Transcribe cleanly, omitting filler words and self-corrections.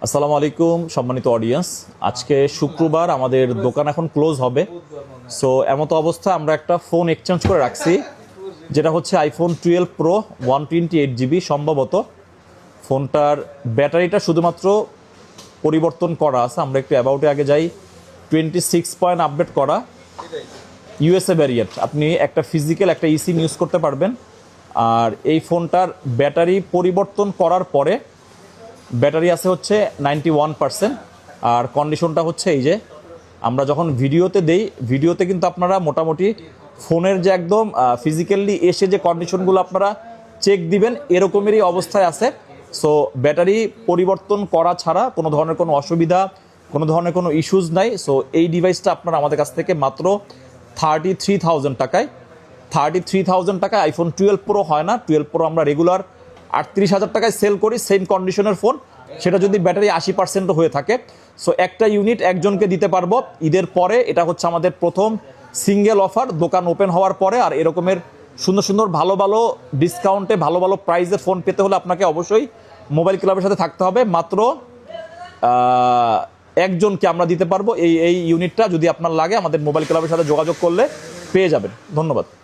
আসসালামু আলাইকুম সম্মানিত অডিয়েন্স, আজকে শুক্রবার আমাদের দোকান এখন ক্লোজ হবে। সো এমতো অবস্থা আমরা একটা ফোন এক্সচেঞ্জ করে রাখছি, যেটা হচ্ছে আইফোন 12 প্রো 128GB। সম্ভবত ফোনটার ব্যাটারিটা শুধুমাত্র পরিবর্তন করা আছে। আমরা একটু অ্যাবাউটে আগে যাই। 26 পয়েন্ট আপডেট করা, ইউএসএ ভ্যারিয়েন্ট। আপনি একটা ফিজিক্যাল একটা ইসিম ইউজ করতে পারবেন। আর এই ফোনটার ব্যাটারি পরিবর্তন করার পরে ব্যাটারি আছে হচ্ছে 91%। আর কন্ডিশনটা হচ্ছে এই যে আমরা যখন ভিডিওতে দেই, ভিডিওতে কিন্তু আপনারা মোটামুটি ফোনের যে একদম ফিজিক্যালি এসে যে কন্ডিশনগুলো আপনারা চেক দিবেন এরকমেরই অবস্থায় আছে। সো ব্যাটারি পরিবর্তন করা ছাড়া কোনো ধরনের কোনো অসুবিধা, কোনো ধরনের কোনো ইস্যুজ নাই। সো এই ডিভাইসটা আপনারা আমাদের কাছ থেকে মাত্র 33,000 টাকায়, 33,000 টাকায় আইফোন 12 প্রো হয় না। 12 প্রো আমরা রেগুলার 38,000 টাকায় সেল করি, সেম কন্ডিশনের ফোন, সেটা যদি ব্যাটারি 80% হয়ে থাকে। সো একটা ইউনিট একজনকে দিতে পারবো ঈদের পরে। এটা হচ্ছে আমাদের প্রথম সিঙ্গেল অফার দোকান ওপেন হওয়ার পরে। আর এরকমের সুন্দর সুন্দর ভালো ভালো ডিসকাউন্টে ভালো ভালো প্রাইসের ফোন পেতে হলে আপনাকে অবশ্যই মোবাইল ক্লাবের সাথে থাকতে হবে। মাত্র একজনকে আমরা দিতে পারবো এই ইউনিটটা। যদি আপনার লাগে আমাদের মোবাইল ক্লাবের সাথে যোগাযোগ করলে পেয়ে যাবেন। ধন্যবাদ।